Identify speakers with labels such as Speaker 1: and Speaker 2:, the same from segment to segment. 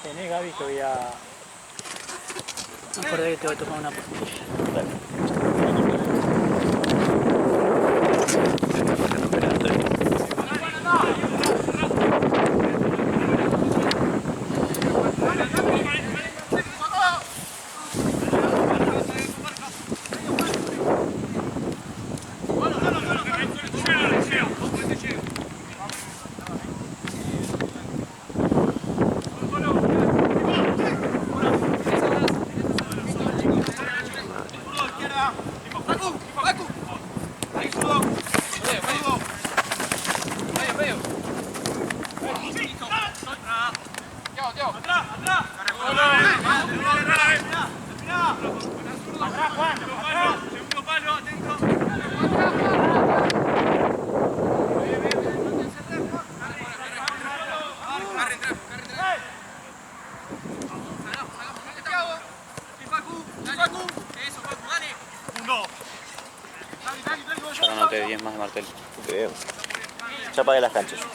Speaker 1: Tenés, Gaby, que voy a...
Speaker 2: Acordé que te voy a tomar una pastilla.
Speaker 3: Ya no anoté 10 más de Martel.
Speaker 4: Creo. Ya pagué las canchas.
Speaker 5: Es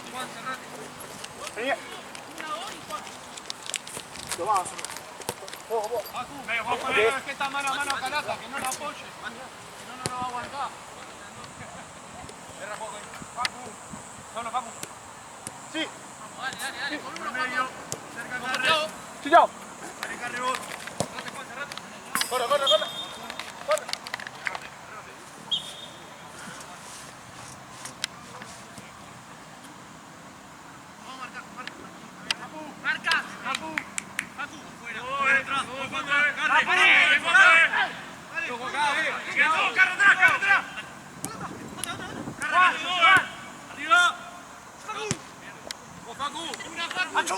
Speaker 5: que está mano a mano Calaza, que no lo apoye. Si no, no lo va a aguantar. Erra poco ahí. Facu. Solo Facu. Sí. Dale. Con uno, medio. Cerca de Carre.
Speaker 1: ¡Sí, chao!
Speaker 5: Cerca de rebote. Cerrate.
Speaker 1: ¡Corre!
Speaker 5: Marca. Facu. Afuera. Atrás. Carre atrás. Arriba. Facu. ¡Achu!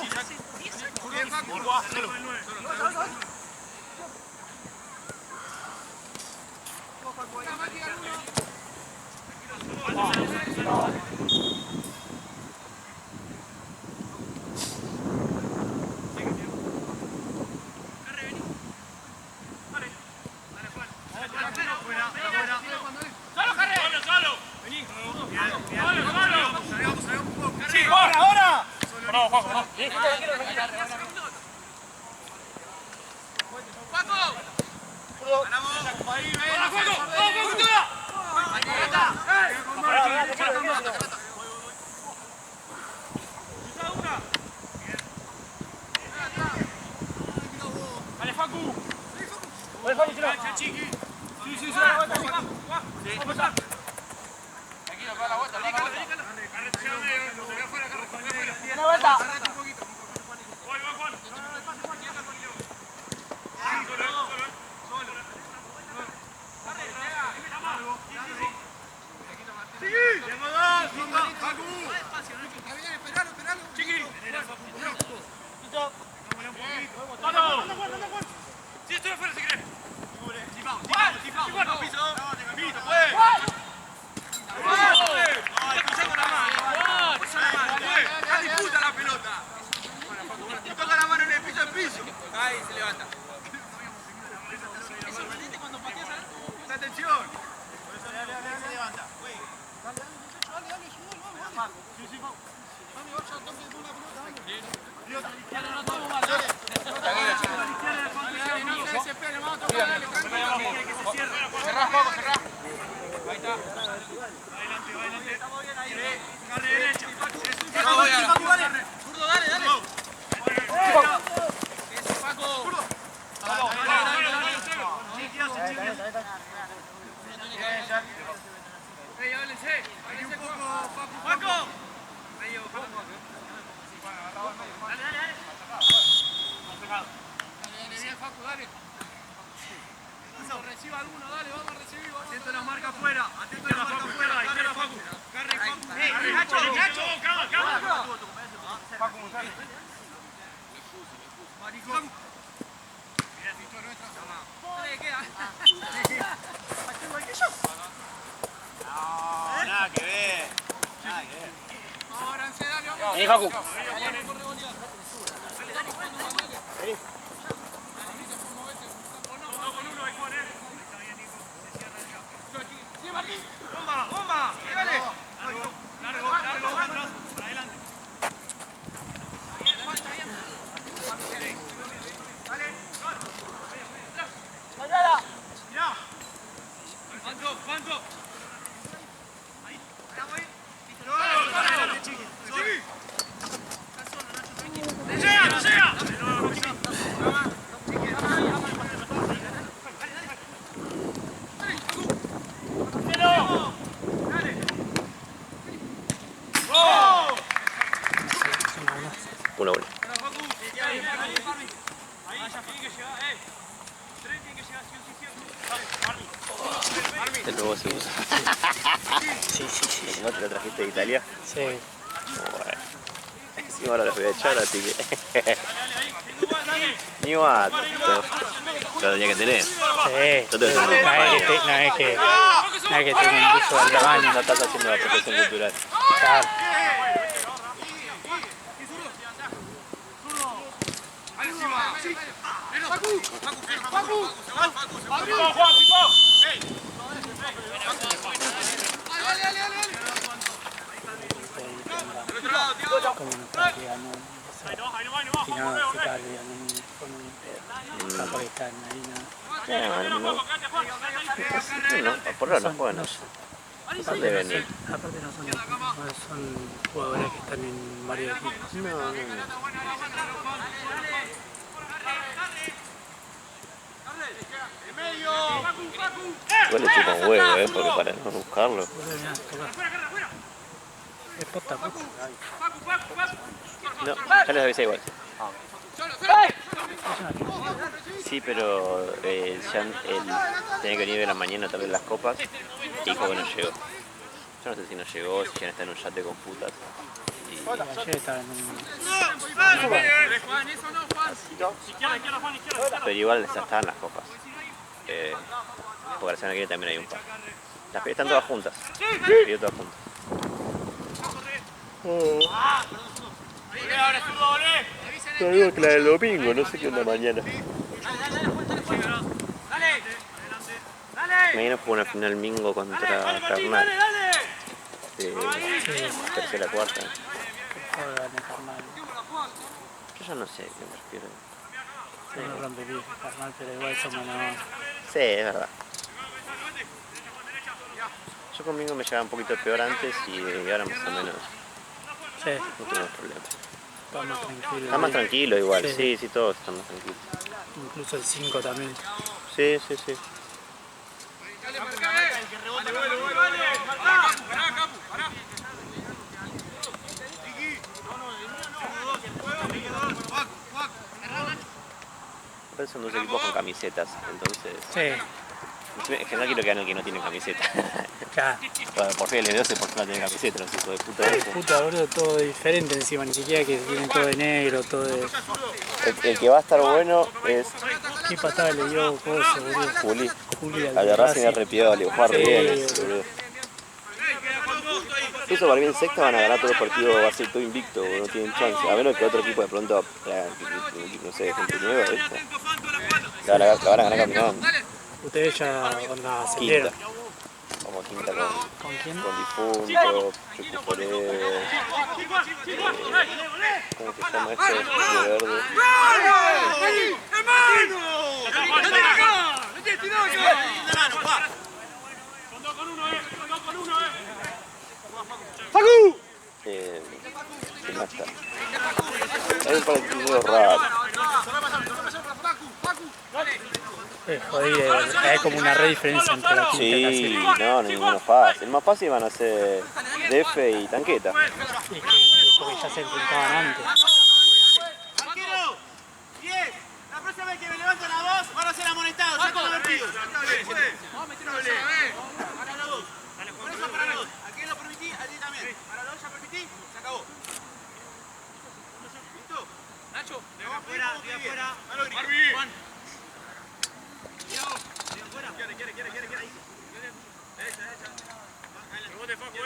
Speaker 5: Bien, Facu.
Speaker 1: Vení, Facu.
Speaker 5: ¡Bomba! ¡Dale! Largo, atrás, para adelante.
Speaker 4: 1-1. El nuevo se usa.
Speaker 2: Sí, sí, sí.
Speaker 4: ¿No te lo trajiste de Italia?
Speaker 2: Sí.
Speaker 4: Bueno. Encima ahora los voy a echar, así que... Ni va, lo tenía que tener.
Speaker 2: Sí.
Speaker 4: Yo te
Speaker 2: No es que tenga un buzo de tamaño.
Speaker 4: No estás haciendo la protección cultural.
Speaker 2: Claro. Como no está llegando final ficar con un impero. Capaz que están ahí
Speaker 4: No, por ahora no juegan. ¿Dónde venir?
Speaker 2: Aparte no son jugadores que están en varios equipos.
Speaker 4: No. Igual le chupa un huevo, porque para no buscarlo.
Speaker 2: Es posta.
Speaker 4: No, ya les avisé igual. Sí, pero ya él tenía que venir de la mañana a traer las copas y dijo que no llegó. Yo no sé si no llegó, si ya está en un yate con putas.
Speaker 2: Ayer estaba en un...
Speaker 4: Pero igual ya estaban las copas. Porque la semana que viene también hay un par. Las pidió están todas juntas. Las pidió todas juntas. Te digo que la del domingo, no sé qué onda mañana. Mañana juega una final Mingo contra Carnal. Tercera, cuarta. Yo ya no sé qué me refiero.
Speaker 2: No rompe bien, Carnal, pero igual son menos...
Speaker 4: Sí, es verdad. Yo conmigo me llevaba un poquito peor antes y ahora más o menos
Speaker 2: Sí,
Speaker 4: no tengo problemas.
Speaker 2: está más tranquilo.
Speaker 4: Está más tranquilo igual,
Speaker 2: Sí.
Speaker 4: sí, todos están más tranquilos.
Speaker 2: Incluso el 5 también.
Speaker 4: Sí. Son dos equipos con camisetas, entonces...
Speaker 2: Sí,
Speaker 4: En general quiero que gane el que no tiene camiseta.
Speaker 2: claro.
Speaker 4: Por fin el 12 porque no tiene camiseta, los hijos de puta.
Speaker 2: Puta, boludo, todo diferente encima, ni siquiera que tienen todo de negro, todo de...
Speaker 4: El que va a estar bueno es
Speaker 2: ¿Qué patada le dio Coso, boludo?
Speaker 4: Juli.
Speaker 2: Al
Speaker 4: Al de Racing arrepiado, le jugar
Speaker 2: Sí,
Speaker 4: bien.
Speaker 2: boludo.
Speaker 4: Boludo. Eso para bien sexta van a ganar todos los partidos, va a ser todo invicto, no tienen chance. A menos que otro equipo de pronto, no sé, gente nueva, ¿viste? La van a ganar caminando.
Speaker 2: Ustedes ya onda
Speaker 4: Quinta.
Speaker 2: ascendieron.
Speaker 4: Como quinta
Speaker 2: ¿Con quién?
Speaker 4: con Difunto, Chucu Forés, ¿cómo se llama este? De verde. ¿Qué más está? Hay un par de equipos raros.
Speaker 2: Joder, hay como una re diferencia entre la quinta y la
Speaker 4: Sí,
Speaker 2: séptima.
Speaker 4: no, ninguno fácil. El más fácil van a ser DF y Tanqueta.
Speaker 2: Sí, porque ya se enfrentaban antes.
Speaker 5: Arquero, 10. La próxima vez que me levanten la voz van a ser amonestados. Ya están divertidos. Vamos a meternos a la vez. Para los dos. Por eso para los dos. ¿A quién lo permití? A ti también. Para los dos ya permití. Se acabó. ¿Listo? Nacho, de afuera, de afuera. Juan. Quiere ahí. Derecha. Rebote, Facu,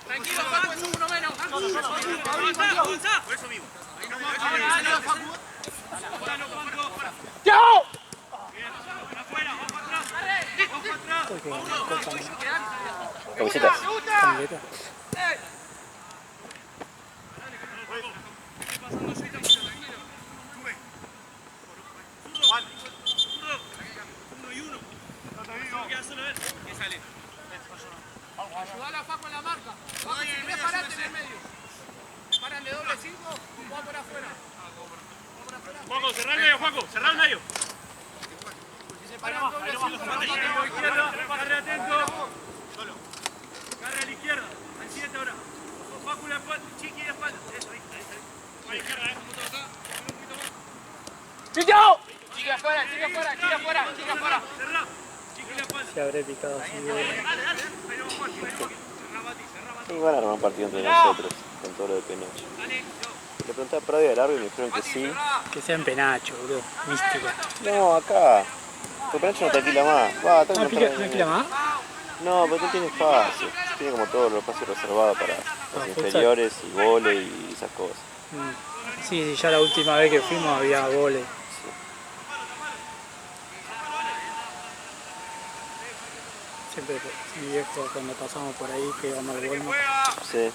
Speaker 5: Tranquilo, Facu, es uno menos. Avanza. Por eso mismo.
Speaker 1: ¡Chao!
Speaker 4: Camisetas.
Speaker 2: Camiseta.
Speaker 5: Uno y uno.
Speaker 1: Ayudala a Facu en la marca. Facu, si querés parate en el medio. Paran de doble 5 o juega por afuera.
Speaker 3: Juaco, cerrá el medio, Juaco, cerrá el medio.
Speaker 1: Si se paran doble 5,
Speaker 3: Izquierda, carre atento. Carre a la izquierda, al 7 ahora. Facu la espalda, Chiqui la espalda. Eso, ahí. A la izquierda, como todo acá. Un poquito más.
Speaker 1: ¡Chiquio! Chiqui afuera, chiqui afuera, chiqui afuera, chiqui afuera.
Speaker 3: Cerrá, Chiqui la espalda.
Speaker 2: Se habré picado así de...
Speaker 3: Dale. Ahí no va Juan, cerrá Bati.
Speaker 4: Y van a armar un partido entre nosotros, con todo lo de Penacho. Le pregunté a Prado de largo y me dijeron que sí.
Speaker 2: Que sea en Penacho, boludo. Místico.
Speaker 4: No, acá. Porque Penacho no te alquila más. Va, tengo
Speaker 2: ¿No
Speaker 4: que entrar
Speaker 2: alquila más?
Speaker 4: No, pero no tiene espacio. Tiene como todos los espacios reservados para los
Speaker 2: futsal.
Speaker 4: inferiores y vóley y esas cosas.
Speaker 2: Sí, ya la última vez que fuimos había vóley. Siempre mi viejo cuando pasamos por ahí que íbamos al Walmart,
Speaker 4: Sí.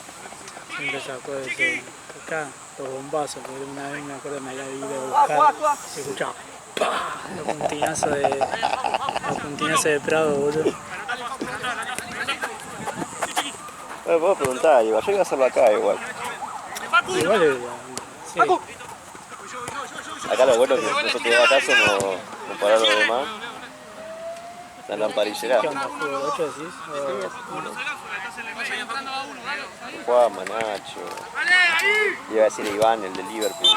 Speaker 2: siempre sacó de que acá los bombazos, porque una vez me acuerdo me había ido a buscar, se escuchaba ¡pah! Los puntinazos de Prado, boludo.
Speaker 4: Puedo preguntar, igual. Yo iba a hacerlo acá igual.
Speaker 2: Igual, sí.
Speaker 4: Acá lo bueno es que nosotros acá somos comparados a los demás. La lamparillera.
Speaker 2: ¿Qué onda, fútbol 8 decís?
Speaker 4: Juan, Manacho. Iba a decir Iván, el de Liverpool.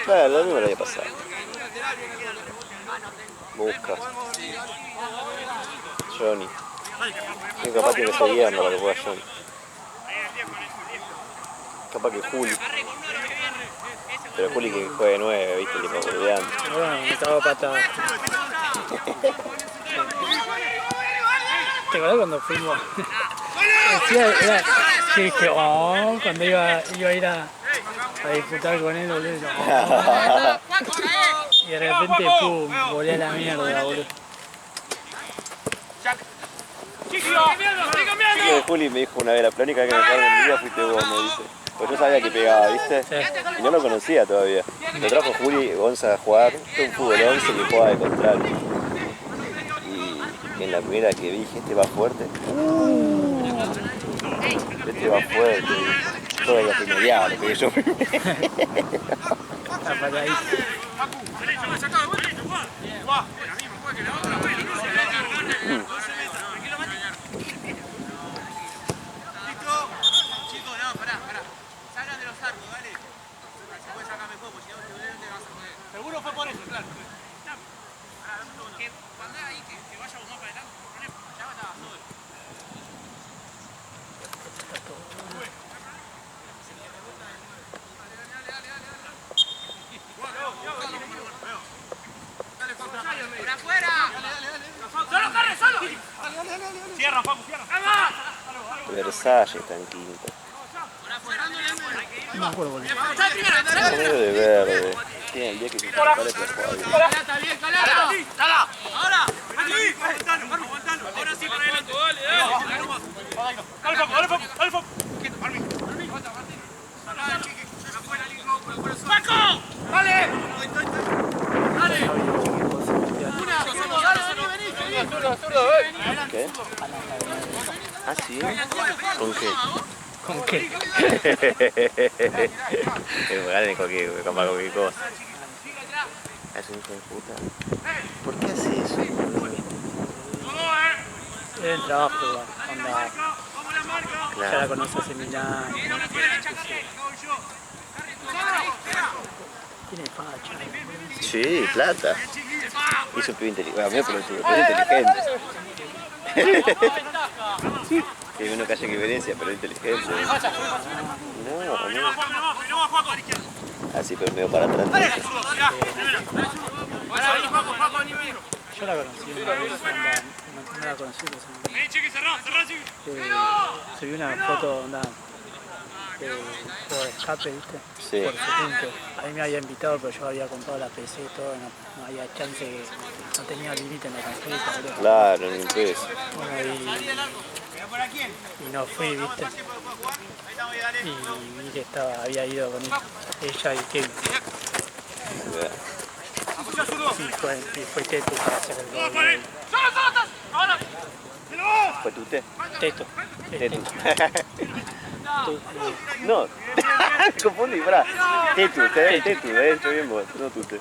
Speaker 4: Claro, lo mismo le había pasado. Busca. Johnny. Sí, capaz que me está guiando para que juegue Johnny. Capaz que Juli. Pero Juli que juegue de 9, viste, tipo boludeando.
Speaker 2: Bueno, me estaba patada. ¿Te acordás cuando fuimos? Decía, que dije, oh, cuando iba a ir a disputar con él, boludo. Oh. Y de repente, pum, volé a la mierda, boludo.
Speaker 4: Lo de Juli me dijo una vez, la única vez que me pagaron en mi vida fuiste vos, me dice. Pues yo sabía que pegaba, ¿viste?
Speaker 2: Sí.
Speaker 4: Y no lo conocía todavía. Me trajo Juli Gonza a jugar, un fútbol 11 que jugaba de contrario. Y en la primera que vi dije, este va fuerte. Este va fuerte. Todo iba a primerear, lo que yo
Speaker 2: Está para ahí.
Speaker 5: Chicos, no, pará. Salgan de los arcos, dale. Se puede sacar mejor, porque si no, te vas a poder.
Speaker 3: Seguro fue por eso, claro.
Speaker 5: Que cuando ahí, que vaya vos más para adelante, no problema. Ya estaba solo. ¡Por afuera!
Speaker 3: ¡Solo, Carre, solo! Cierra, Facu, cierra.
Speaker 4: Versalles está en quinto.
Speaker 2: No me acuerdo, boludo.
Speaker 4: Está medio de verde. Tiene el día que se prepare para jugar.
Speaker 5: ¡Está bien, calala!
Speaker 3: ¡Dala! ¡Ahora! ¡Aquí! ¡Aguantalo! Ahora sí, para adelante. ¡Dale, Facu, dale, Facu! ¡Dale, Facu! ¡Facu! ¡Dale! ¡Dale!
Speaker 4: ¿Qué? ¿Ah, sí? ¿Con qué?
Speaker 2: ¿Con qué?
Speaker 4: Me ganen cualquier cosa. Es un hijo de puta. ¿Por qué hace eso?
Speaker 2: Es el trabajo, igual. Onda, ya la
Speaker 4: Claro.
Speaker 2: conoce hace 1000 años. Tiene facha.
Speaker 4: Sí, plata. Hizo un pibe inteligente. Bueno, pero inteligente. Que uno calla que evidencia, pero inteligente. No. Ah, sí, pero medio para atrás.
Speaker 2: Yo la conocí una vez, onda, no la conocí, subí una foto, onda, por escape, ¿viste?
Speaker 4: Sí.
Speaker 2: Por su punto. A mí me había invitado, pero yo había comprado la PC y todo, no había chance, no tenía límite en la tarjeta, boludo.
Speaker 4: Claro, ni un peso.
Speaker 2: Bueno, y no fui, ¿viste? y que había ido con ella y Kevin. Y fue Teto para hacer el gol.
Speaker 4: ¿Fue Tute?
Speaker 2: Teto.
Speaker 4: Tetu. No, me confundí, pará. Tetu, estoy bien vos, no Tute.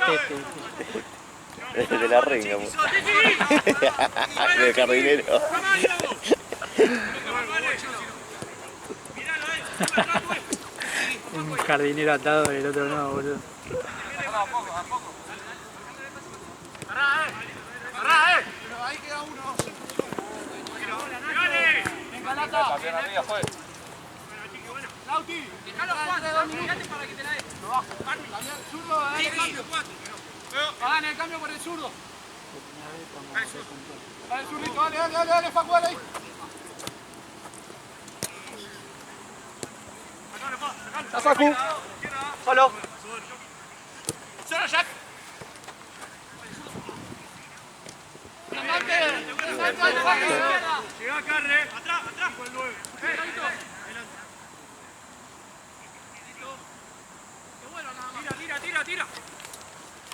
Speaker 2: Teto.
Speaker 4: De la renga, vos. De jardinero.
Speaker 2: Un jardinero atado y el otro no, boludo.
Speaker 1: Pero ahí queda uno. Venga, Lata. Lauti. Dejalo jugar, para que te la dé. Lo bajo. Cambiar el zurdo, dale el cambio. Hagan el cambio por el zurdo. Dale el zurdito, dale, Facu, dale ahí.
Speaker 5: ¡A Facu! ¡Solo!
Speaker 1: ¡Solo, Jack!
Speaker 3: Llega Carre. Atrás, con el 9. Tira.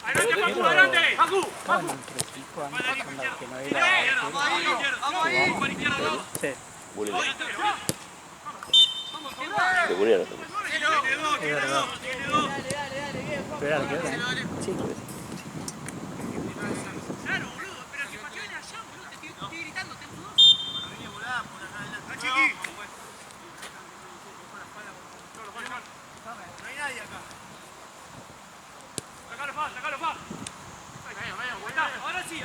Speaker 3: Adelante, Facu, adelante. Facu.
Speaker 2: Estaban entre equipo antes con la que no era.
Speaker 3: Vamos ahí.
Speaker 2: Sí.
Speaker 4: Bulero. De bulero también.
Speaker 2: Es verdad. Pero era que era. Sí,
Speaker 3: Claro, boludo, pero si Paquio viene allá, boludo, te estoy gritando, tengo dos. ¡Ah, chiqui! No hay nadie acá. Sacalo, fa.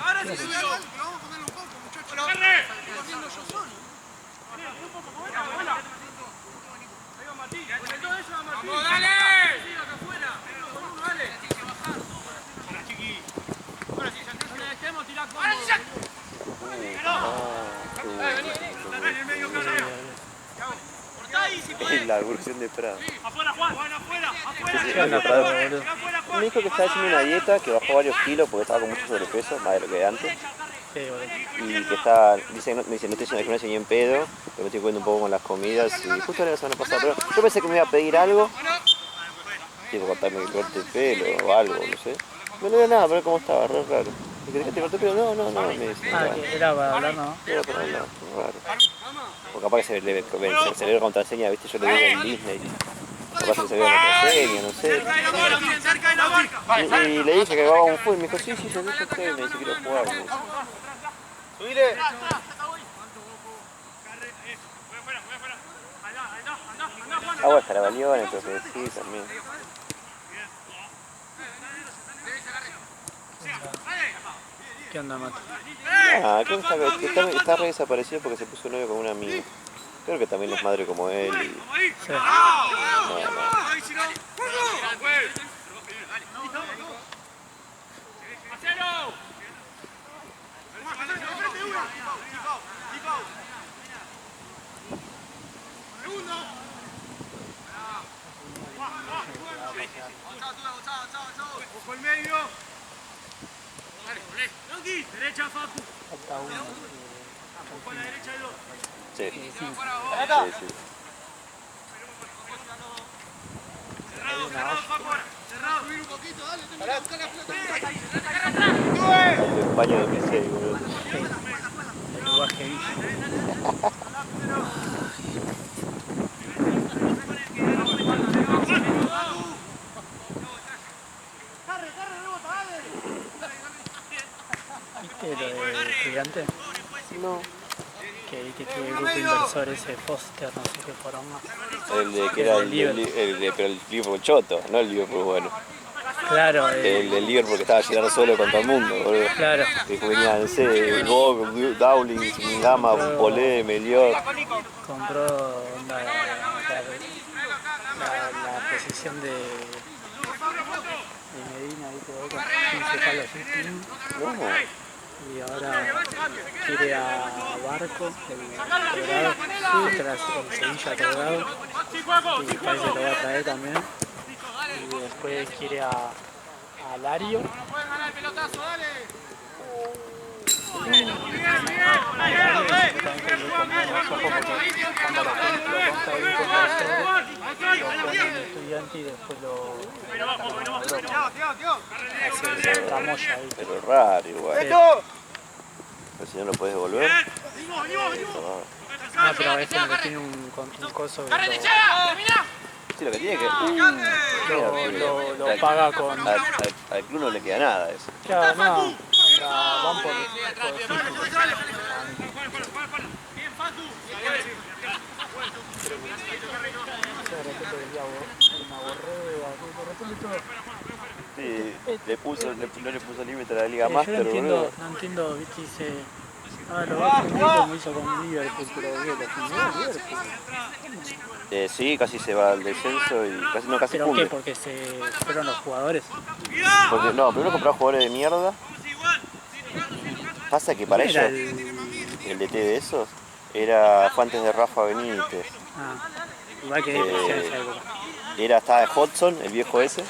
Speaker 3: Ahora sí, subilo.
Speaker 1: Vamos a ponerlo un poco, muchachos.
Speaker 3: ¡Carre!
Speaker 1: Estoy corriendo yo solo.
Speaker 3: Ahí va Martín. Todo eso va Martín.
Speaker 1: ¡Vamos, dale!
Speaker 3: Sí, acá afuera. Con uno, dale. Ahora, chiqui. Ahora sí, Santiago.
Speaker 1: No le dejemos tirar con
Speaker 3: ¡Ahora sí, Jack!
Speaker 4: Qué
Speaker 3: En el medio, Carre. Cortá ahí, si
Speaker 4: bueno.
Speaker 3: podés.
Speaker 4: La evolución de Prado.
Speaker 3: Afuera, Juan, afuera.
Speaker 4: ¿Qué onda, Prado, boludo? Me dijo que estaba haciendo una dieta, que bajó varios kilos porque estaba con mucho sobrepeso, más de lo que de antes.
Speaker 2: sí, boludo.
Speaker 4: Y que está, me dice, no estoy haciendo el gimnasio ni en pedo, que me estoy cuidando un poco con las comidas y justo era la semana pasada, pero yo pensé que me iba a pedir algo, tipo cortarme el corte de pelo o algo, no sé. No era nada, pero cómo estaba, re raro. ¿Y querés que te corte el pelo? No, me dice.
Speaker 2: Ah, que era para hablar, ¿no?
Speaker 4: Era para hablar, raro. O capaz que se le ve la contraseña, viste, yo le digo en Disney. Capaz que se ve la contraseña, no sé.
Speaker 3: Cerca de la marca.
Speaker 4: Y le dije que jugaba un fútbol, me dijo, sí, yo vi usted, me dice quiero jugar. me dice.
Speaker 5: ¡Subile!
Speaker 3: Carre, voy afuera. Andá, Juan.
Speaker 4: Bueno, Escarabañón, entonces sí, también.
Speaker 2: ¿Qué onda, Mato?
Speaker 4: Ah, creo que está re desaparecido porque se puso novio con una amiga. Creo que también es madre como él. Y...
Speaker 2: Sí.
Speaker 3: Ahí, si no. ¡Hacelo! Ojo el medio. Dale, Longi. Derecha, Facu.
Speaker 2: Falta uno.
Speaker 3: Ojo a la derecha de dos.
Speaker 4: Sí, sí.
Speaker 3: Cerrado, Facu, ahora. Cerrado.
Speaker 1: Subir un poquito, dale, tengo que buscar la pelota.
Speaker 4: El baño de PC, boludo.
Speaker 2: El lenguaje dice. ¿Viste lo de Estudiante?
Speaker 4: No.
Speaker 2: Que vi que tuve el grupo inversor ese Foster, no sé qué poronga.
Speaker 4: El de que era el de, pero el Liverpool choto, no el Liverpool bueno.
Speaker 2: Claro,
Speaker 4: El del Liverpool que estaba llegando solo con todo el mundo, boludo.
Speaker 2: claro.
Speaker 4: Que venía, no sé, Bob, Dowling, Gama, Polé, Melior.
Speaker 2: Compró onda, la posición de Medina, ¿viste? De Boca, 15 palos, ¿sí?
Speaker 4: No.
Speaker 2: Y ahora quiere a Barco, el Colorado, sí, tras el Sevilla Colorado, y parece que lo va a traer también. Y después quiere a Lario,
Speaker 1: No pueden ganar el pelotazo, dale.
Speaker 2: Estudiante y después lo
Speaker 4: Pero raro igual. Pero si no lo puedes devolver.
Speaker 2: Ah, pero es como que tiene un coso que
Speaker 4: Sí, lo que tiene que.
Speaker 2: lo paga con...
Speaker 4: Al club no le queda nada eso.
Speaker 2: Claro, no, van por
Speaker 4: Sí, no le puso límite a la Liga
Speaker 2: Yo
Speaker 4: Master, boludo.
Speaker 2: no entiendo, viste, dice... Ah, lo va a fundir como hizo con Liverpool, pero lo fundió Liverpool.
Speaker 4: Sí, casi se va al descenso y casi
Speaker 2: ¿Pero
Speaker 4: funde.
Speaker 2: qué? ¿Porque se fueron los jugadores?
Speaker 4: Porque no, primero compraba jugadores de mierda. Pasa que para ellos, el DT de esos, fue antes de Rafa Benítez.
Speaker 2: Ah, igual que en esa época.
Speaker 4: Estaba Hodgson, el viejo ese,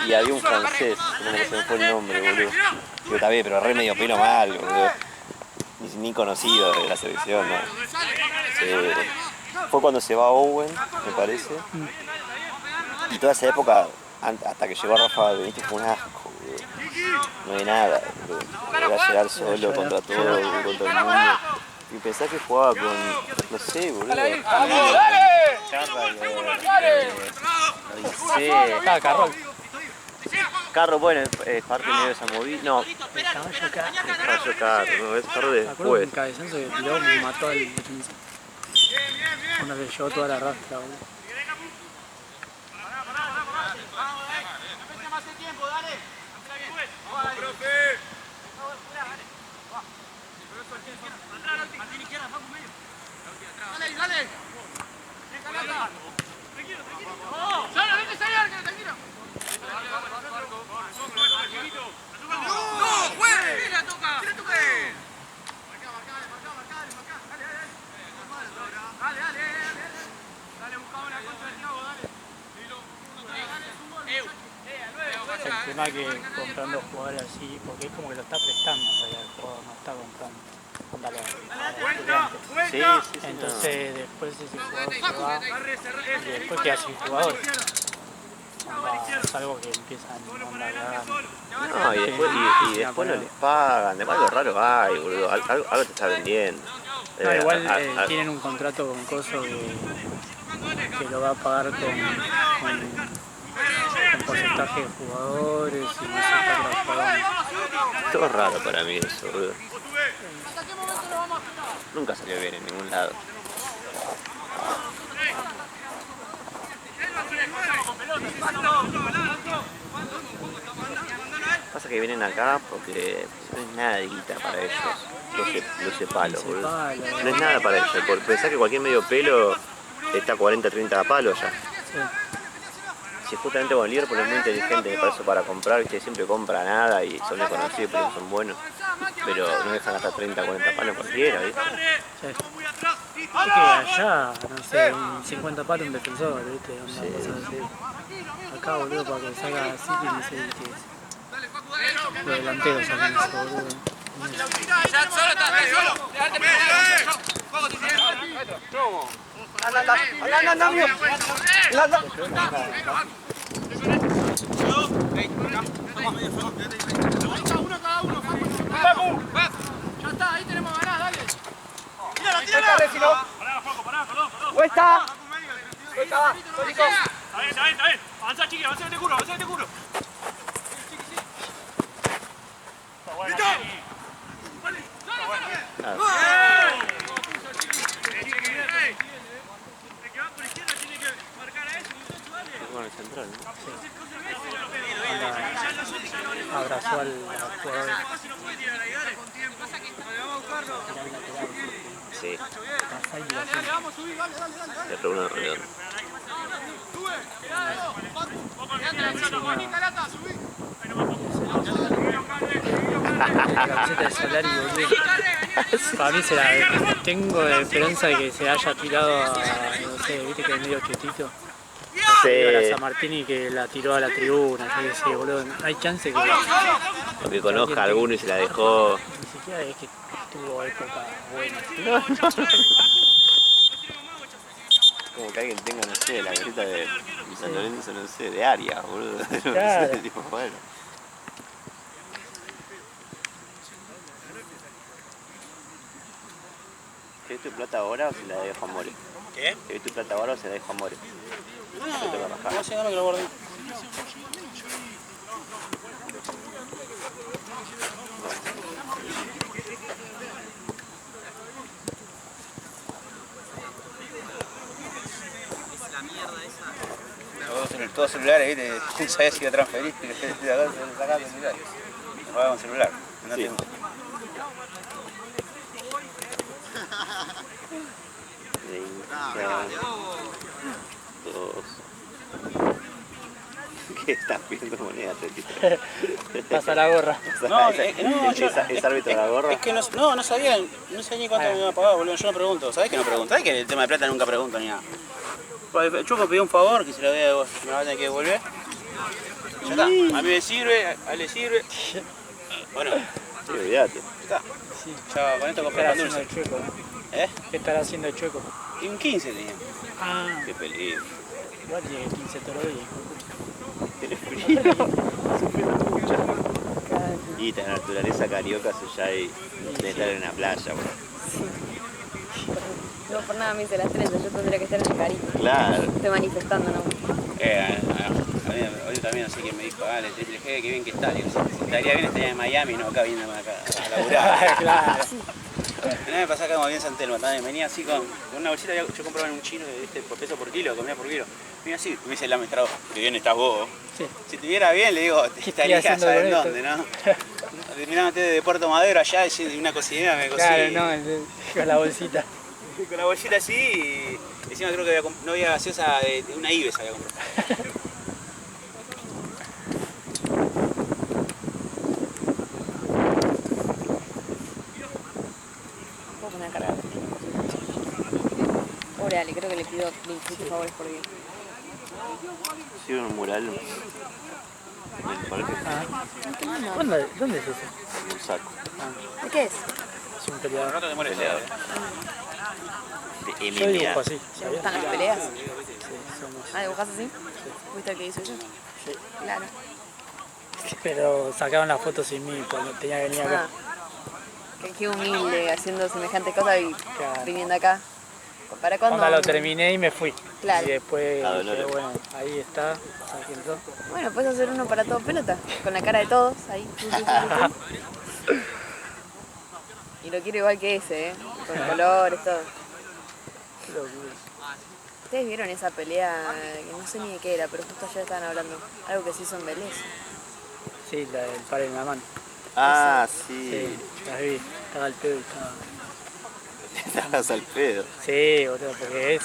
Speaker 4: y había un francés, no se me fue el nombre, boludo. Digo, está bien, pero re medio pelo mal, boludo. Ni conocido de la selección, ¿no? Fue cuando se va Owen, me parece. Y toda esa época, hasta que llegó Rafa Benítez, fue un asco, boludo. No hay nada, boludo. Era llegar solo contra todo, contra el mundo. Y pensá que jugaba con, no sé, boludo. Carro, bueno, parte medio de esa movida. No, Caballo Carro, no, es Carro
Speaker 2: Me acuerdo
Speaker 4: después.
Speaker 2: un cabezazo que tiró y mató al defensa. Uno le llevó toda la rastra, boludo.
Speaker 1: Dale. Solo, vete a salir, que tranquilo. ¡No, güey! ¡Tira, toca! Dale, buscamos la contra del Thiago, dale.
Speaker 2: El tema que comprando jugadores así, porque es como que lo está prestando en realidad, el jugador no está comprando.
Speaker 4: Sí.
Speaker 2: Entonces después ese jugador se va y después queda sin jugador. Es algo que empiezan a
Speaker 4: No, y después no les pagan, además algo raro hay, boludo, algo te está vendiendo.
Speaker 2: no, igual tienen un contrato con Coso que lo va a pagar con porcentaje de jugadores y no se está trabajando.
Speaker 4: Todo raro para mí eso, boludo. Nunca salió bien en ningún lado. Pasa que vienen acá porque no es nada de guita para ellos, 12 palos, boludo. No es nada para ellos, por pensar que cualquier medio pelo está 40, 30 palos ya. Si justamente con el Liverpool es muy inteligente para eso, para comprar, ¿viste? Siempre compra nada y son conocidos porque son buenos, pero no dejan hasta 30, 40 palos cualquiera, ¿viste?
Speaker 2: Sí. Es que allá, no sé, un 50 palos un defensor, ¿viste? Cosas así. Acá, boludo, para que salga así, tiene que ser que los delanteros salen eso, boludo.
Speaker 1: Ya, solo está, solo. Dejate uno cada uno. Ya está, ahí tenemos ganas, dale.
Speaker 3: Pará, perdón.
Speaker 5: ¡Vuelta!
Speaker 3: Está bien. Avanza, chiqui, avanza de culo. Está bueno. El que va por izquierda tiene que marcar a ese, muchacho, dale.
Speaker 4: Con el central, ¿no?
Speaker 2: Abrazó al jugador.
Speaker 4: Sí.
Speaker 1: Dale, vamos a subir, dale.
Speaker 4: Le pegó una redondo.
Speaker 1: Sube, Lata, subí.
Speaker 2: La camiseta de Solari, boludo. Para mí tengo esperanza de que se haya tirado a, no sé, viste que es medio chetito. a
Speaker 4: Sí,
Speaker 2: San Martín y que la tiró a la tribuna. Yo decía, boludo, no hay chance que
Speaker 4: o que conozca a alguno y se la dejó.
Speaker 2: ni siquiera es que tuvo época buena.
Speaker 4: Como que alguien tenga, no sé, la grita de San Lorenzo, no sé, de Arias, boludo. No sé,
Speaker 2: Claro.
Speaker 4: tipo, bueno. ¿Te doy tu plata ahora o se la dejo a More?
Speaker 5: ¿Qué?
Speaker 4: ¿Te doy tu plata ahora o se la dejo a More?
Speaker 5: No sé, dame que lo guardé. Todos celulares, ¿viste? ¿Quién sabía si iba a transferir? De acá se sacaba el celular. Nos pagaba con celular. No
Speaker 4: Sí.
Speaker 5: tengo.
Speaker 4: ¿Qué estás pidiendo moneda, 33?
Speaker 2: Pasa la gorra.
Speaker 5: No, es que no, yo-
Speaker 4: ¿Es árbitro de la gorra?
Speaker 5: Es que no sabía ni cuánto me iba a pagar, boludo. Yo no pregunto. ¿Sabés que no pregunto? ¿Sabés que el tema de plata nunca pregunto ni nada? El Chuco pidió un favor que se lo vea, me va a tener que devolver. Ya está. A mí me sirve, a él le sirve. Bueno,
Speaker 4: Sí, olvídate.
Speaker 5: ya está.
Speaker 2: Sí.
Speaker 5: Ya con esto
Speaker 2: ¿Qué
Speaker 5: compré
Speaker 2: estará
Speaker 5: pan
Speaker 2: haciendo
Speaker 5: dulce.
Speaker 2: el chueco? ¿No?
Speaker 5: ¿Eh?
Speaker 2: ¿Qué estará haciendo el chueco?
Speaker 5: Y un 15 tenía.
Speaker 2: Ah,
Speaker 4: Qué peligro.
Speaker 2: igual tiene 15 todos los días.
Speaker 4: Tiene frío. Sufriendo mucho. Y la naturaleza carioca se ya hay de estar en la playa, bro.
Speaker 6: No por nada me hice las 30, yo tendría que estar en el Caribe.
Speaker 4: Claro.
Speaker 6: Estoy manifestando, ¿no?
Speaker 5: A mí hoy también no sé quién me dijo, dale, Triple G, qué bien que está. Digo, si estaría bien estaría en Miami, no acá viendo acá a laburar.
Speaker 2: Claro.
Speaker 5: Una vez pasaba acá como bien en San Telmo, también venía así con una bolsita, yo compraba en un chino, por peso por kilo, comía por kilo. Venía así, me dice el administrador, qué bien estás vos.
Speaker 2: Sí.
Speaker 5: Si estuviera bien, le digo,
Speaker 2: ¿Qué
Speaker 5: estaría
Speaker 2: estoy haciendo
Speaker 5: ¿sabes
Speaker 2: con
Speaker 5: dónde, no? Terminaba de Puerto Madero allá, y una cocinera me cosí.
Speaker 2: Claro, no, con la bolsita.
Speaker 5: Con la bolsita así y encima creo que no había gaseosa de una Ives había comprado.
Speaker 6: Puedo poner a cargar. Pobre Ale, creo que le pido 27 favores por día.
Speaker 4: Hicieron un mural en el parque,
Speaker 2: ¿Dónde es eso?
Speaker 4: en un saco.
Speaker 6: ¿De qué es?
Speaker 2: Es un peleador.
Speaker 5: No te demores.
Speaker 4: Peleador. De
Speaker 2: Yo dibujo
Speaker 4: MMA.
Speaker 2: así,
Speaker 6: ¿Te
Speaker 2: ¿sabías?
Speaker 6: gustan las peleas?
Speaker 2: Sí, somos.
Speaker 6: Ah, ¿dibujás así? ¿Viste el que hizo yo?
Speaker 2: Sí.
Speaker 6: Claro.
Speaker 2: Pero sacaron las fotos sin mí cuando tenía que venir acá.
Speaker 6: Ah. Qué humilde, haciendo semejante cosa y
Speaker 2: Claro.
Speaker 6: viniendo acá. ¿Para cuándo?
Speaker 2: Cuando lo terminé y me fui.
Speaker 6: Claro.
Speaker 2: Y después
Speaker 4: A
Speaker 2: dije,
Speaker 4: Dolores.
Speaker 2: bueno, ahí está, sargento.
Speaker 6: Bueno, puedes hacer uno para todo pelota, con la cara de todos, ahí. Y lo quiero igual que ese, ¿eh? Con colores, todo.
Speaker 2: Qué locura.
Speaker 6: ¿Ustedes vieron esa pelea que no sé ni de qué era, pero justo ayer estaban hablando? Algo que se hizo en Vélez.
Speaker 2: Sí, la del par en la mano.
Speaker 4: Ah,
Speaker 2: Sí,
Speaker 4: sí.
Speaker 2: las vi. Estaba al pedo y estaba...
Speaker 4: Estabas al pedo.
Speaker 2: Sí, boludo, porque es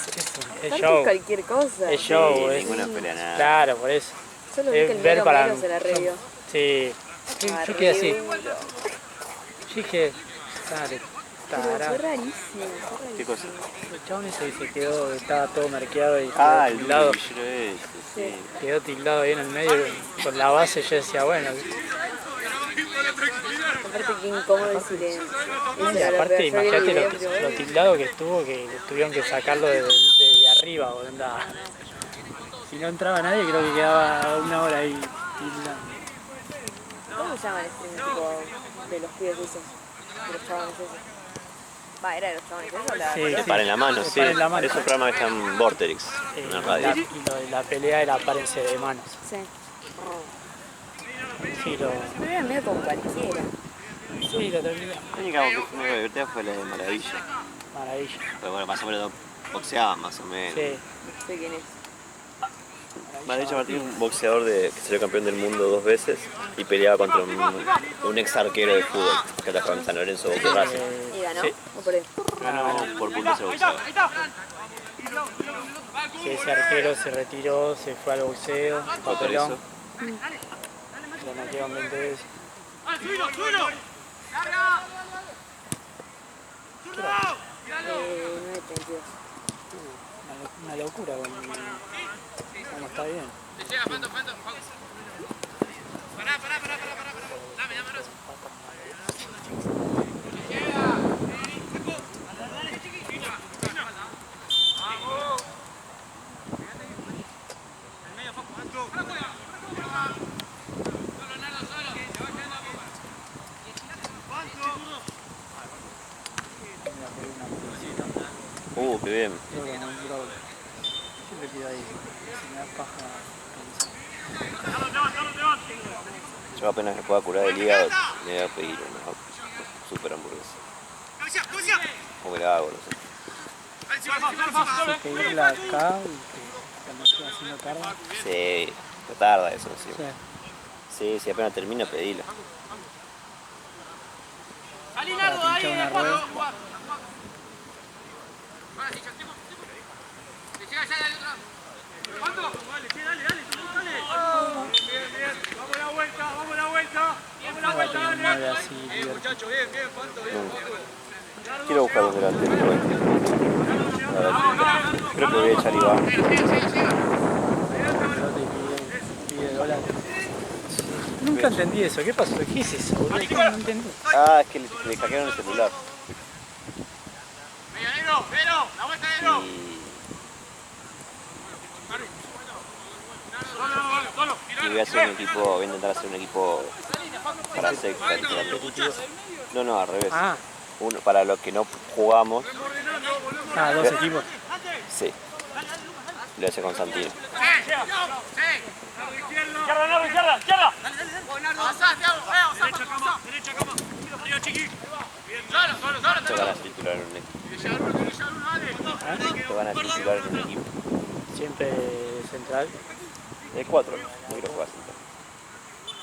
Speaker 6: Tanto
Speaker 2: show.
Speaker 6: cualquier cosa.
Speaker 2: Es show,
Speaker 4: Sí,
Speaker 2: es...
Speaker 4: ninguna pelea nada.
Speaker 2: Claro, por eso.
Speaker 6: Solo vi que el
Speaker 2: ver
Speaker 6: Mero
Speaker 2: para-
Speaker 6: Mero se la revió.
Speaker 2: Sí.
Speaker 6: Ah,
Speaker 2: Yo quedé así.
Speaker 6: re duro.
Speaker 2: Yo dije, dale,
Speaker 6: Pero fue
Speaker 2: tará.
Speaker 6: rarísimo,
Speaker 4: ¿Qué cosa?
Speaker 2: El chabón ese que se quedó, estaba todo marqueado y
Speaker 4: Ah,
Speaker 2: quedó
Speaker 4: el
Speaker 2: tildado.
Speaker 4: villero ese, sí.
Speaker 2: Quedó tildado ahí en el medio con la base. Yo decía, bueno,
Speaker 6: Aparte qué incómodo el silencio.
Speaker 2: y aparte imagínate lo tildado que estuvo, que tuvieron que sacarlo de arriba, boludo. Si no entraba nadie, creo que quedaba una hora ahí tildando.
Speaker 6: ¿Cómo se llama el stream tipo de los pibes esos? De los chabones esos. Va, era de los chabones esos o la
Speaker 2: Sí,
Speaker 4: De
Speaker 2: sí.
Speaker 4: par en la mano,
Speaker 2: De
Speaker 4: sí.
Speaker 2: par en la mano.
Speaker 4: Es un programa que está en Vorterix, en la radio.
Speaker 2: Y lo de la pelea era párense de manos.
Speaker 6: Sí.
Speaker 2: Sí, lo,
Speaker 6: Pero era medio como cualquiera.
Speaker 2: sí, lo terminé.
Speaker 4: La única que me divertida fue la de Maravilla.
Speaker 2: Maravilla.
Speaker 4: Pero bueno, más o menos boxeaban, más o menos.
Speaker 2: Sí.
Speaker 6: No sé quién es.
Speaker 4: Maravilla Martín, un boxeador que salió campeón del mundo 2 veces y peleaba contra un ex arquero de fútbol que atajaba en San Lorenzo Boca Racing.
Speaker 6: ¿Y ganó?
Speaker 2: Sí.
Speaker 6: ¿O por él?
Speaker 4: Ganó por puntos de boxeador.
Speaker 2: Sí, ese arquero se retiró, se fue al boxeo, papelón.
Speaker 4: Autorizó.
Speaker 2: Lo noquearon 20 veces.
Speaker 6: Eh, 9:32.
Speaker 2: Una locura está bien.
Speaker 1: Te llega, Fanto. Pará. Dame, Rosa. Te llega. Vamos.
Speaker 3: El medio, Facu. Solo.
Speaker 1: Solo, Nardo, solo. Se va quedando a poco.
Speaker 4: Qué bien.
Speaker 2: Creo que no, siempre queda ahí. Se me da paja pensar.
Speaker 4: Yo apenas me pueda curar del hígado, me voy a pedir una super hamburguesa. ¿Cómo que la hago? No sé.
Speaker 2: Sí, pedirla acá y que cuando esté haciendo tarde.
Speaker 4: Sí, no tarda eso, sí.
Speaker 2: Sí.
Speaker 4: Sí, apenas termina, pedila.
Speaker 1: Salí,
Speaker 2: Para
Speaker 1: Nardo, ahí,
Speaker 2: pinchar una
Speaker 1: Juan.
Speaker 2: rueda.
Speaker 1: Ahora sí, Chactimo. Te llega ya del otro. ¿Cuánto?
Speaker 3: Dale. Bien. Vamos la vuelta.
Speaker 2: Dale, así, bien.
Speaker 3: Muchachos, bien, Fanto,
Speaker 4: Quiero buscar un delantero hoy. A ver, creo que voy a echar Iván.
Speaker 2: Pide dólares. Nunca entendí eso. ¿Qué pasó? ¿Qué es eso, boludo? No entendí.
Speaker 4: Ah, es que le hackearon el celular.
Speaker 1: Pero, la vuelta de Nero.
Speaker 4: Y voy a hacer un equipo, voy a intentar hacer un equipo para sexta. No, al revés.
Speaker 2: Ah,
Speaker 4: Uno para los que no jugamos,
Speaker 2: dos equipos.
Speaker 4: sí. Lo voy a hacer con Santino.
Speaker 1: Sí.
Speaker 3: Izquierda.
Speaker 1: Pasá, Thiago.
Speaker 3: Derecha cama. Arriba, Chiqui.
Speaker 1: Solo.
Speaker 4: Te van a titular en un equipo. Te van a titular en un equipo.
Speaker 2: Siempre central.
Speaker 4: De 4, no quiero jugar central.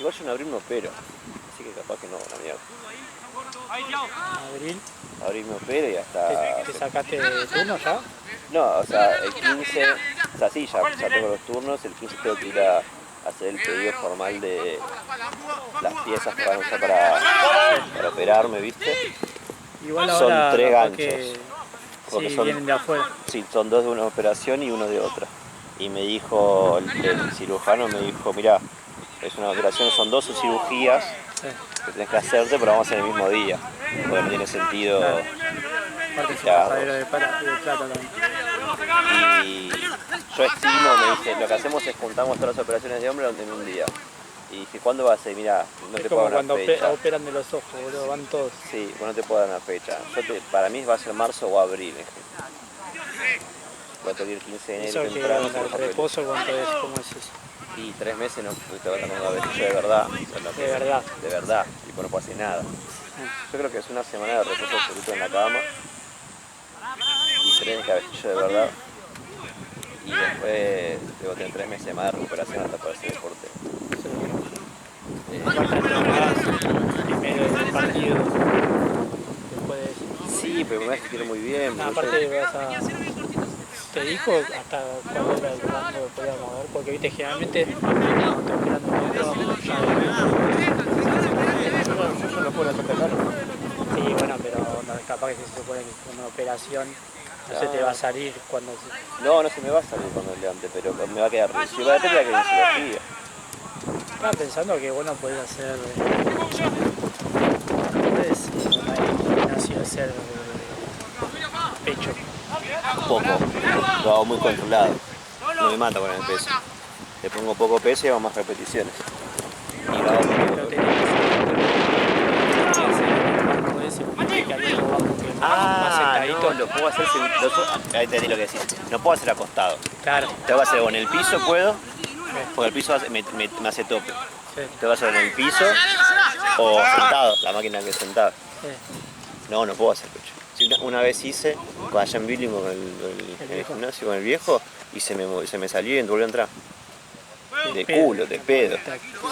Speaker 4: Igual yo en abril me opero, así que capaz que no, la mierda.
Speaker 3: Ahí, Thiago.
Speaker 2: Abril.
Speaker 4: Abril me opero y hasta...
Speaker 2: ¿Te sacaste de turno ya?
Speaker 4: No, o sea, el 15, o sea, sí, ya tengo los turnos, el 15 tengo que ir a hacer el pedido formal de las piezas que van a usar para operarme, ¿viste?
Speaker 2: Igual
Speaker 4: Son
Speaker 2: ahora
Speaker 4: 3
Speaker 2: capaz
Speaker 4: ganchos.
Speaker 2: que
Speaker 4: Porque
Speaker 2: sí,
Speaker 4: son-
Speaker 2: vienen de afuera.
Speaker 4: Sí, son 2 de una operación y 1 de otra. Y me dijo, el cirujano me dijo, mirá, es una operación, son 12 cirugías
Speaker 2: Sí.
Speaker 4: que tenés que hacerte, pero vamos a hacer el mismo día. Porque no tiene sentido.
Speaker 2: Aparte es un
Speaker 4: Claro.
Speaker 2: pasadero de plata también.
Speaker 4: Y yo estimo, me dice, lo que hacemos es juntamos todas las operaciones de hombre en un día. Y dije, ¿cuándo va a ser? Mirá, no
Speaker 2: Es
Speaker 4: te
Speaker 2: como
Speaker 4: puedo dar
Speaker 2: cuando
Speaker 4: una fecha.
Speaker 2: operan de los ojos, boludo, van todos.
Speaker 4: Sí, pues no te puedo dar una fecha. Para mí va a ser marzo o abril. Voy a pedir 15 de
Speaker 2: Eso
Speaker 4: enero
Speaker 2: que
Speaker 4: temprano.
Speaker 2: el
Speaker 4: por papel.
Speaker 2: reposo, ¿cuánto es? ¿Cómo es eso?
Speaker 4: Y 3 meses no te va a tomar una besillo de verdad. O sea, no,
Speaker 2: De verdad.
Speaker 4: De verdad. Y no puedo hacer nada. Yo creo que es una semana de reposo absoluto en la cama. Y 3 de cabello de verdad. Y después debo tener 3 meses más de recuperación hasta poder hacer deporte.
Speaker 2: Falta más primero del partido. Después de eso.
Speaker 4: Sí, pero me voy a sentir muy bien.
Speaker 2: No,
Speaker 4: porque
Speaker 2: aparte vas a... ¿Te dijo hasta cuándo era el rango que podías mover? Porque viste, generalmente cuando te operan de un hombro, ya
Speaker 4: yo no puedo sostener.
Speaker 2: sí, bueno, pero no, capaz que se supone que con una operación no se te va a salir cuando...
Speaker 4: No se me va a salir cuando levante, pero me va a quedar. Si va a depender de la cirugía.
Speaker 2: Estaba pensando que bueno, podés hacer... hacer pecho.
Speaker 4: Poco. Lo hago muy controlado. No me mata con el peso. Le pongo poco peso y hago más repeticiones. Y lo hago
Speaker 2: Pero tenés que
Speaker 4: no, lo puedo hacer ahí te di lo que decís. No puedo hacer acostado.
Speaker 2: Claro,
Speaker 4: Tengo que hacer o en el piso puedo, porque el piso me hace tope.
Speaker 2: sí,
Speaker 4: Tengo que hacer en el piso o sentado, la máquina que es sentada.
Speaker 2: sí.
Speaker 4: No puedo hacer pecho. Sí, una vez hice con allá en Billing con el gimnasio con el viejo y se me salió y volvió a entrar. De culo, de pedo.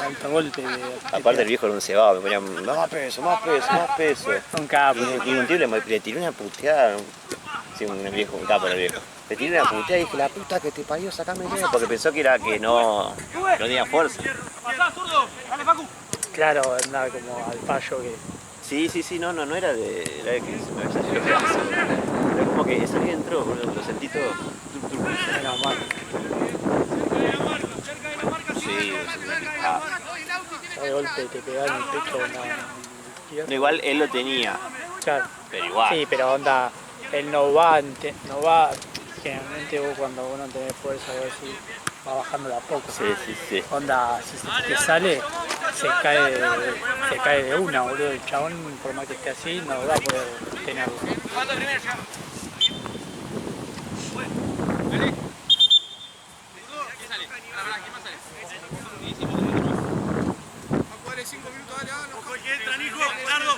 Speaker 2: Alto golpe.
Speaker 4: Aparte el viejo era un cebado, me ponía más peso.
Speaker 2: Un capo.
Speaker 4: Y un tío le tiré una puteada. Sí, un capo el viejo. Le tiré una puteada y dije, la puta que te parió, sacame el dedo. Porque pensó que era que no tenía fuerza.
Speaker 3: Pasá, zurdo. Dale, Facu.
Speaker 2: Claro, andaba como al fallo que...
Speaker 4: Sí, no era de que se me había salido el brazo. Era como que salía y entró, boludo, lo sentí todo.
Speaker 2: Menos mal. golpe te pegaba en el pecho con la izquierda.
Speaker 4: No, igual él lo tenía,
Speaker 2: Claro.
Speaker 4: pero igual.
Speaker 2: Sí, pero onda, él no va, generalmente vos cuando uno tenés fuerza o algo así, va bajando de a poco.
Speaker 4: Sí.
Speaker 2: Onda, si se te sale, se cae de una, boludo. El chabón, por más que esté así, no va a poder tenerlo.
Speaker 3: Ojo, que entra, Nico. Nardo.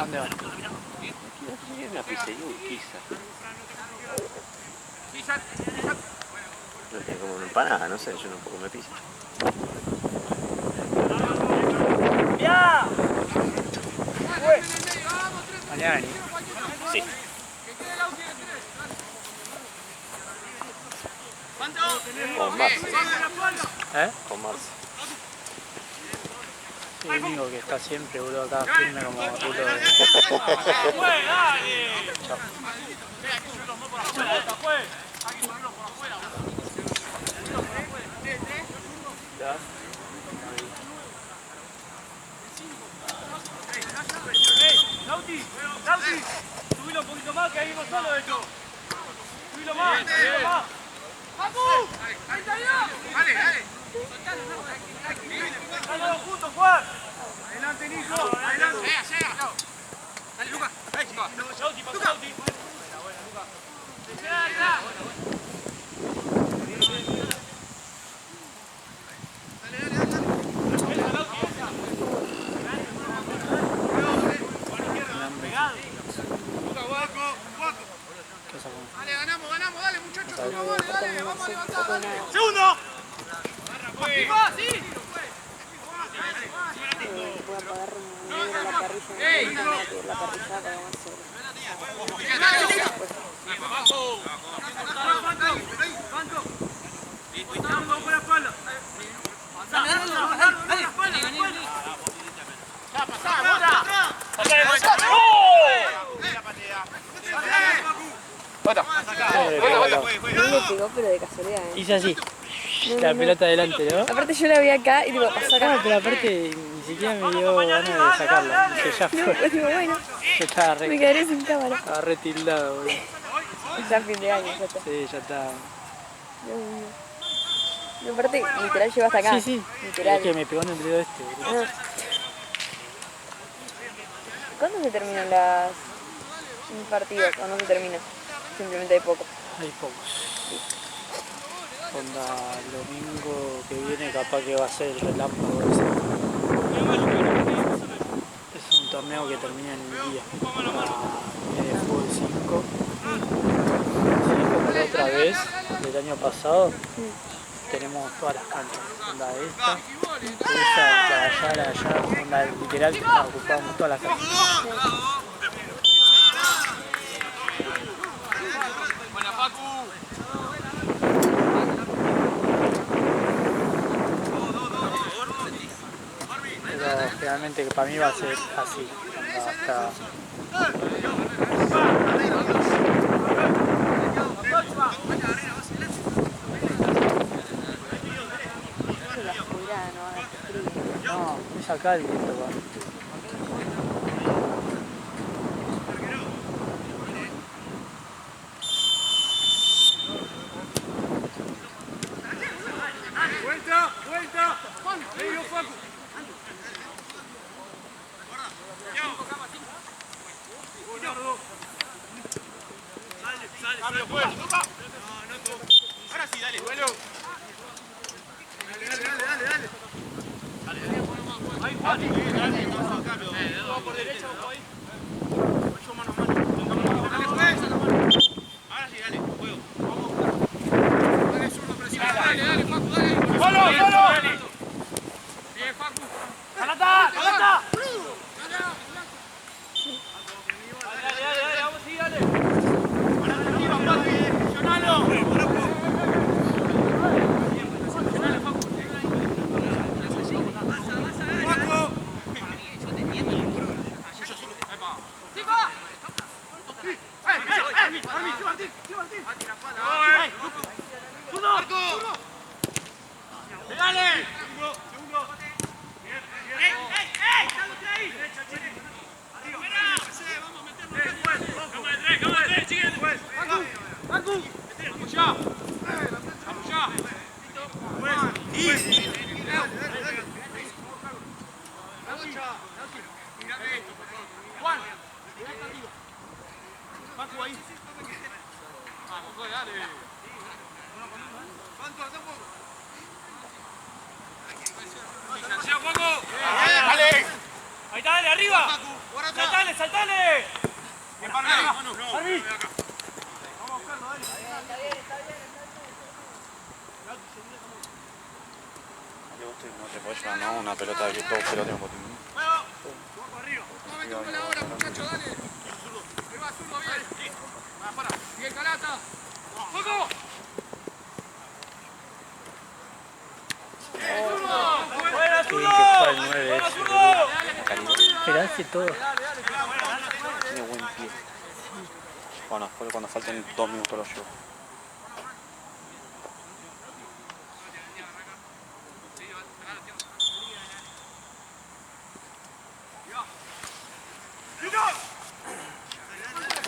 Speaker 2: ¿Dónde va?
Speaker 4: Una pizzería Urquiza. No tiene como una empanada, no sé, yo no puedo comer pizza.
Speaker 3: ¡Ya!
Speaker 2: Mañana venís.
Speaker 4: Sí. Con Marce.
Speaker 2: ¿Eh?
Speaker 4: Con Marce.
Speaker 2: Sí, el único que está siempre, boludo, acá firme como puto de... Chao. ¿Ya?
Speaker 3: Lauti, subilo un poquito más, que ahí vos solo de hecho. Subilo más,
Speaker 1: ¡Papu! ¡Ahí está ya! ¡Dale, dale!
Speaker 3: ¡Dale juntos, Juan! Adelante, Nico, adelante.
Speaker 1: ¡Llega! ¡Dale, Lucas!
Speaker 3: Lauti, pasa Lauti.
Speaker 2: ¿Qué sacamos?
Speaker 1: Dale, ganamos, dale, muchachos, dale, vamos a levantar, dale.
Speaker 3: ¡Segundo!
Speaker 1: ¡Va, sí!
Speaker 6: Voy a apagar la parrilla.
Speaker 1: ¡Ey!
Speaker 6: La parrilla para más sobre.
Speaker 3: Vamos por la espalda.
Speaker 1: ¡Ya, pasá,
Speaker 6: No le pegó, pero de casualidad,
Speaker 2: Hice así. La pelota adelante, ¿no?
Speaker 6: Aparte yo la vi acá y digo, pasó acá.
Speaker 2: No, pero aparte ni siquiera me dio ganas de sacarla. Dije, ya
Speaker 6: No,
Speaker 2: fue.
Speaker 6: pues digo, bueno,
Speaker 2: Yo estaba
Speaker 6: me
Speaker 2: re,
Speaker 6: quedaré sin cámara.
Speaker 2: estaba re tildado, boludo.
Speaker 6: Ya es fin de año, ya está.
Speaker 2: Sí, ya está.
Speaker 6: Dios mío. No, aparte, literal llegó hasta acá.
Speaker 2: Sí, sí.
Speaker 6: Literal.
Speaker 2: Es que me pegó en el dedo este, boludo.
Speaker 6: Ah. ¿Cuándo se terminan las partidos? ¿O no se termina? Simplemente hay poco.
Speaker 2: Hay pocos. Onda, el domingo que viene capaz que va a ser el relámpago ese. Es un torneo que termina en el día. De fútbol 5. Sí, como la otra vez, del año pasado, tenemos todas las canchas. Onda esta, esa, la de allá, onda literal, ocupamos todas las canchas.
Speaker 1: Buena, Pacu.
Speaker 2: Pero realmente que para mí va a ser así. Hasta
Speaker 6: La oscuridad no va a dar frío.
Speaker 2: no, es acá el viento, va.
Speaker 3: Vuelta, vuelta. Medio Paco. Sale, pues.
Speaker 5: Ahora sí, dale, vuelo. Dale.
Speaker 3: Ahí, Juan.
Speaker 5: Por derecha, ahí. Ahora sí, dale, juego.
Speaker 1: Dale, zurdo, presiona. Dale, Pacu, dale.
Speaker 3: ¡Solo!
Speaker 1: Bien, Pacu.
Speaker 3: ¡Alata!
Speaker 1: Dale.
Speaker 3: Dale, vamos, sí, dale. arriba! ¡Saltale, saltale!
Speaker 5: Bien, Barbie, acá.
Speaker 3: Barbie.
Speaker 5: Vamos a buscarlo, dale.
Speaker 4: No te podés llevar, ¿no? Una pelota de que todo peloteo un botín.
Speaker 5: Juego.
Speaker 3: Arriba.
Speaker 1: No metemos la hora, muchachos, dale. Ahí va, zurdo, bien. Para. Bien, Calata. ¡Foco!
Speaker 3: ¡Buena,
Speaker 2: Sí,
Speaker 3: zurdo!
Speaker 2: que fue el 9
Speaker 3: ¡Buena,
Speaker 2: ese,
Speaker 3: zurdo!
Speaker 2: Esperarse todo.
Speaker 4: Tiene buen pie. Bueno, después cuando falten 2 minutos lo llevo.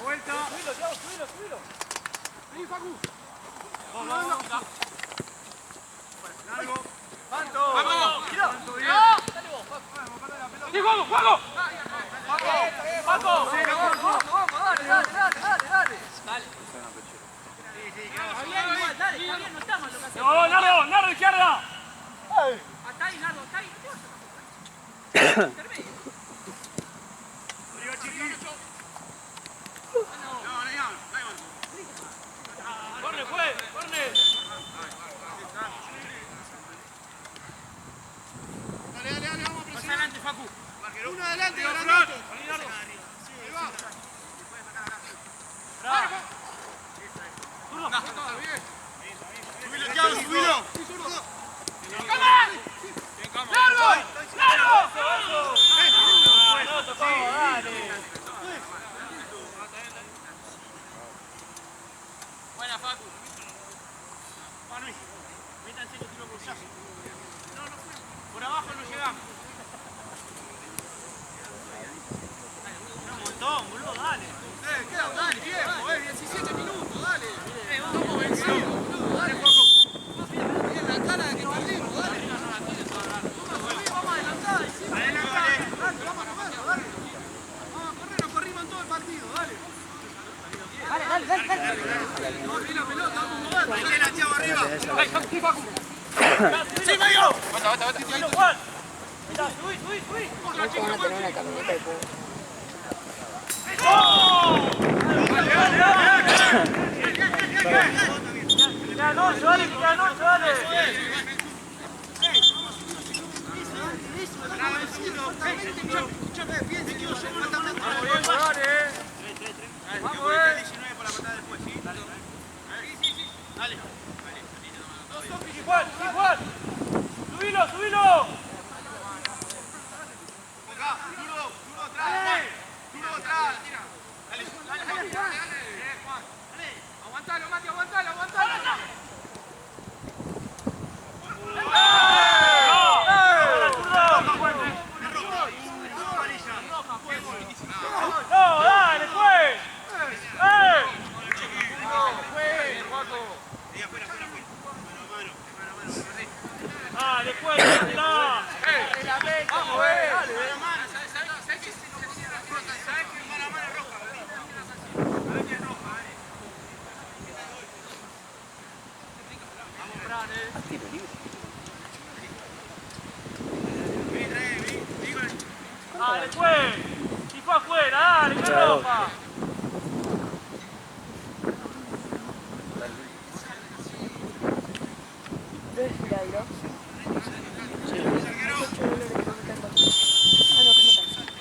Speaker 5: Vuelta.
Speaker 3: Subilo.
Speaker 1: Ahí, Facu.
Speaker 5: Vamos. Largo.
Speaker 3: ¡Panto!
Speaker 1: ¡Vamos!
Speaker 5: Tanto bien.
Speaker 3: ¡Sí, juego! ¡Paco! ¡No, Nardo, izquierda!
Speaker 1: Hasta ahí, Nardo, hasta ahí.
Speaker 5: Arriba, chiqui.
Speaker 3: ¡Corre, juez! ¡Corre!
Speaker 1: Dale, vamos a presionar.
Speaker 5: Más adelante, Facu.
Speaker 1: Uno adelante,
Speaker 5: Arriba,
Speaker 1: grandote.
Speaker 3: Vení, Nardo.
Speaker 1: Ahí va.
Speaker 3: Bravo.
Speaker 1: Todo bien.
Speaker 5: Subilo, Thiago, subilo.
Speaker 1: Sí, zurdo.
Speaker 3: ¡Largo! ¡Largo! No tocó, dale.
Speaker 5: Buena, Facu. Manuel, métanse los tiros por allá. Por abajo no llegamos. Un montón, boludo, dale.
Speaker 1: Dale, viejo, 17 minutos, dale. Estamos vencidos, boludo, dale. Bien la cara de que perdimos, dale. Vamos a adelantar, encima. Dale, vamos a comerlo, dale. Vamos a correr, nos corrimos en todo el partido, dale. No, vi la pelota, vamos a moverlo.
Speaker 5: Ahí tiene a Thiago arriba.
Speaker 3: ¡Sí, Facu!
Speaker 5: ¡Sí, medio!
Speaker 3: ¡Dale, Juan! Mirá, subí!
Speaker 6: No te van a tener una camioneta y todo.
Speaker 3: ¡Quedan 8, dale!
Speaker 1: Escúchame, piense que yo faltan
Speaker 3: ¡Vamos,
Speaker 1: metros.
Speaker 3: bien, dale!
Speaker 5: Vamos, güey. 19 por la patada después, ¿sí? Dale. Dale.
Speaker 3: ¡Sí, Juan! ¡Subilo!
Speaker 5: Acá, duro atrás. Duro atrás. Dale.
Speaker 1: Aguantalo, Mati, aguantalo.
Speaker 3: ¡No, dale, juez! ¡Dale, juez! ¡Está!
Speaker 1: Vamos,
Speaker 2: Tiro libre.
Speaker 3: ¡Dale, juez! ¡Y fue afuera! ¡Dale, qué
Speaker 2: Bravo.
Speaker 3: ropa!
Speaker 6: ¿Dónde es Firairo?
Speaker 2: Sí.
Speaker 6: $8 que me están contando. Ah, no, que me están.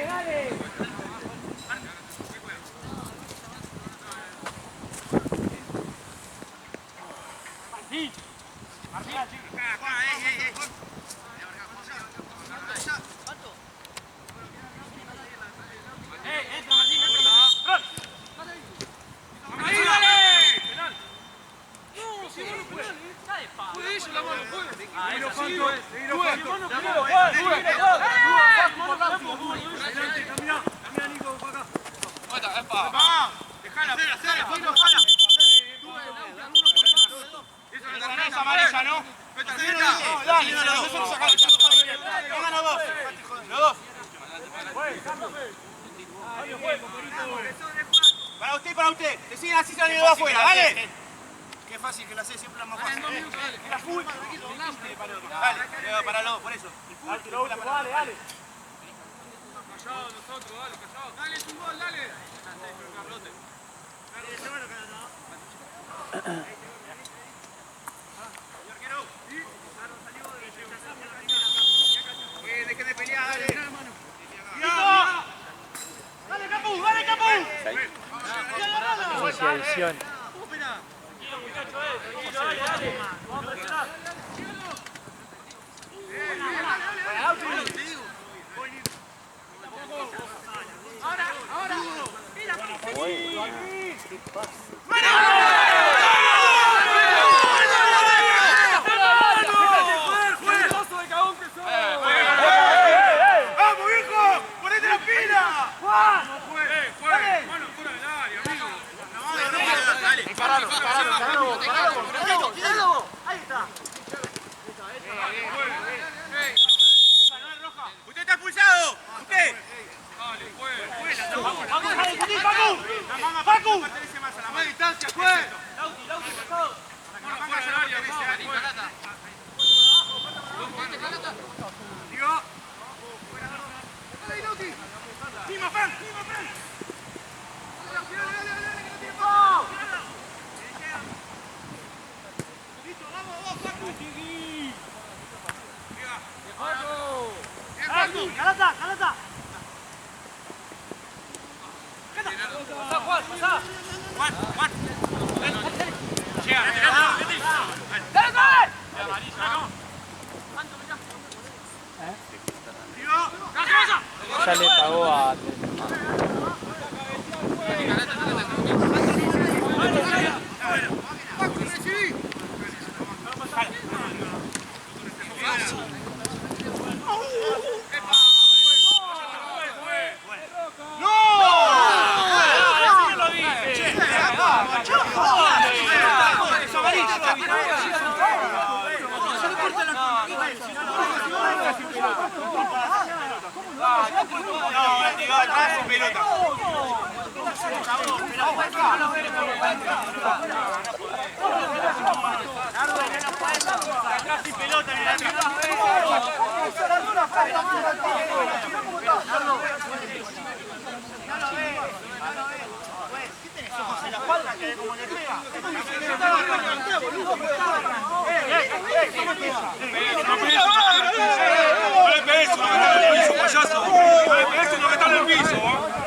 Speaker 6: Dale.
Speaker 3: ¡Martín!
Speaker 5: Entra, Martín, entra.
Speaker 1: ahí, dale.
Speaker 3: ¡Penal!
Speaker 1: No, si no lo puede.
Speaker 3: ¡Está de palo!
Speaker 1: Puede eso la mano, puede.
Speaker 3: ¡Ah,
Speaker 5: Seguilo,
Speaker 3: eso
Speaker 5: Fanto.
Speaker 3: sí!
Speaker 5: Seguilo,
Speaker 3: ¡Juan!
Speaker 5: Fanto.
Speaker 3: ¡Juan!
Speaker 5: Adelante, camina, Nico, para acá.
Speaker 1: Epa.
Speaker 5: ¡Vamos! Dejala, Fino, jala. Esa es amarilla, ¿no? No, dale, nosotros sacamos. Vengan los dos. Los dos. Para usted. Te siguen así saliendo de afuera, dale. Qué fácil que lo haces, siempre la más fácil.
Speaker 1: Dale, en 2 minutos, dale.
Speaker 5: Era full. Dale, para los dos, por eso. El full, dale.
Speaker 1: Callado nosotros, dale, callado. Dale, es un gol, dale.
Speaker 5: Dejen de pelear, dale.
Speaker 3: ¡Dale, Capu! ¡Dale, Capu!
Speaker 2: No sé si adición.
Speaker 4: ¿Qué pasa?
Speaker 5: ¡Vamos, viejo! ¡Ponete la pila!
Speaker 1: Mano fuera del área, amigo.
Speaker 5: ¡Tiralo! Ahí está. ¡Usted está expulsado! ¡Usted!
Speaker 1: Dale, juega.
Speaker 3: ¡Vamos a discutir, Pacu! ¡Pacu!
Speaker 5: Pertenece más a la
Speaker 1: Más
Speaker 5: mano.
Speaker 1: distancia, juega.
Speaker 3: Lauti, pasado.
Speaker 1: Mano fuera del área, vamos.
Speaker 5: Digo.
Speaker 3: ¡Timo, Fran! ¡Calata! ¡Pasá, Juan! ¡Pasá!
Speaker 5: Juan.
Speaker 2: Ya le pagó a...
Speaker 1: No le pegues, no está en el piso, payaso. No le pegues, no está en el piso.